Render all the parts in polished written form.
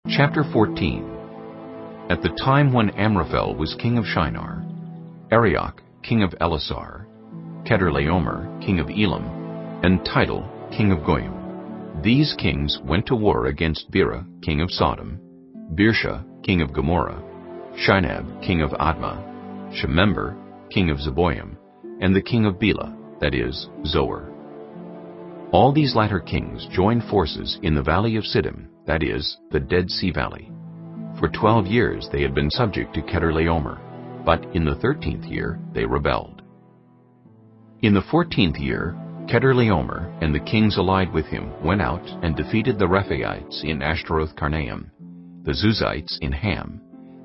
Chapter 14. At the time when Amraphel was king of Shinar, Arioch, king of Elasar, Chedorlaomer, king of Elam, and Tidal, king of Goyim. These kings went to war against Bera, king of Sodom, Birsha, king of Gomorrah, Shinab, king of Admah, Shemember, king of Zeboim, and the king of Bela, that is, Zoar. All these latter kings joined forces in the valley of Siddim, that is, the Dead Sea Valley. For 12 years they had been subject to Chedorlaomer, but in the 13th year they rebelled. In the 14th year, Chedorlaomer and the kings allied with him went out and defeated the Rephaites in Ashtaroth-Karnaim, the Zuzites in Ham,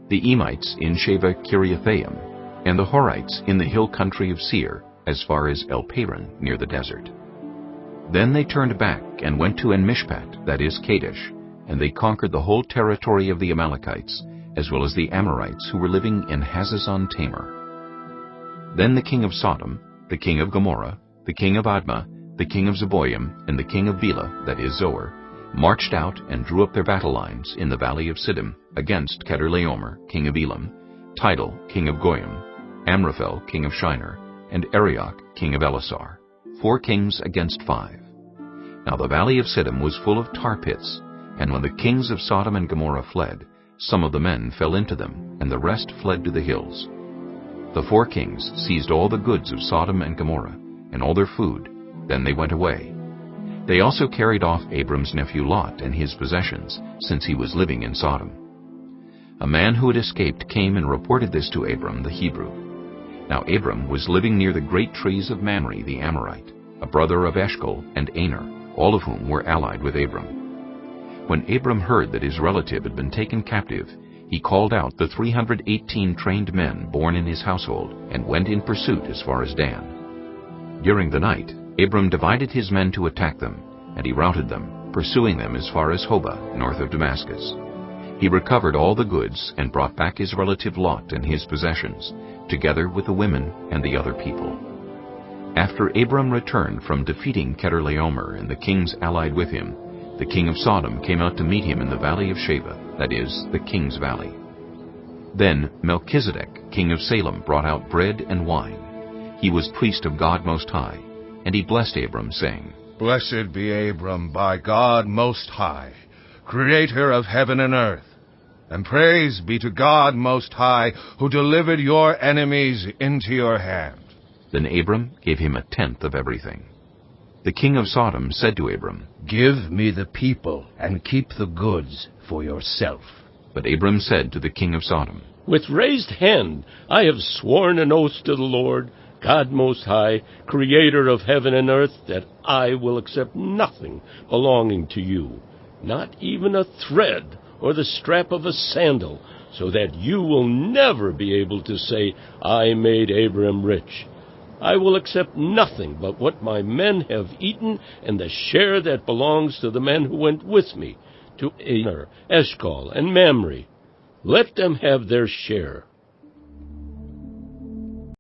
the Emites in Sheva Kiriathaim, and the Horites in the hill country of Seir, as far as El-Paran near the desert. Then they turned back and went to En-Mishpat, that is Kadesh, and they conquered the whole territory of the Amalekites, as well as the Amorites who were living in Hazazon-Tamar. Then the king of Sodom, the king of Gomorrah, the king of Admah, the king of Zeboim, and the king of Bela, that is Zoar, marched out and drew up their battle lines in the valley of Siddim against Chedorlaomer, king of Elam, Tidal, king of Goyim, Amraphel, king of Shinar, and Arioch, king of Elasar, 4 kings against 5. Now the valley of Siddim was full of tar pits, and when the kings of Sodom and Gomorrah fled, some of the men fell into them, and the rest fled to the hills. The 4 kings seized all the goods of Sodom and Gomorrah, and all their food. Then they went away. They also carried off Abram's nephew Lot and his possessions, since he was living in Sodom. A man who had escaped came and reported this to Abram the Hebrew. Now Abram was living near the great trees of Mamre the Amorite, a brother of Eshcol and Aner, all of whom were allied with Abram. When Abram heard that his relative had been taken captive, he called out the 318 trained men born in his household and went in pursuit as far as Dan. During the night, Abram divided his men to attack them, and he routed them, pursuing them as far as Hobah, north of Damascus. He recovered all the goods and brought back his relative Lot and his possessions, together with the women and the other people. After Abram returned from defeating Chedorlaomer and the kings allied with him, the king of Sodom came out to meet him in the valley of Sheva, that is, the king's valley. Then Melchizedek, king of Salem, brought out bread and wine. He was priest of God Most High, and he blessed Abram, saying, Blessed be Abram by God Most High, creator of heaven and earth. And praise be to God Most High, who delivered your enemies into your hand. Then Abram gave him 1/10 of everything. The king of Sodom said to Abram, Give me the people, and keep the goods for yourself. But Abram said to the king of Sodom, With raised hand I have sworn an oath to the Lord, God Most High, creator of heaven and earth, that I will accept nothing belonging to you, not even a thread or the strap of a sandal, so that you will never be able to say, I made Abram rich. I will accept nothing but what my men have eaten and the share that belongs to the men who went with me, to Aner, Eshcol, and Mamre. Let them have their share.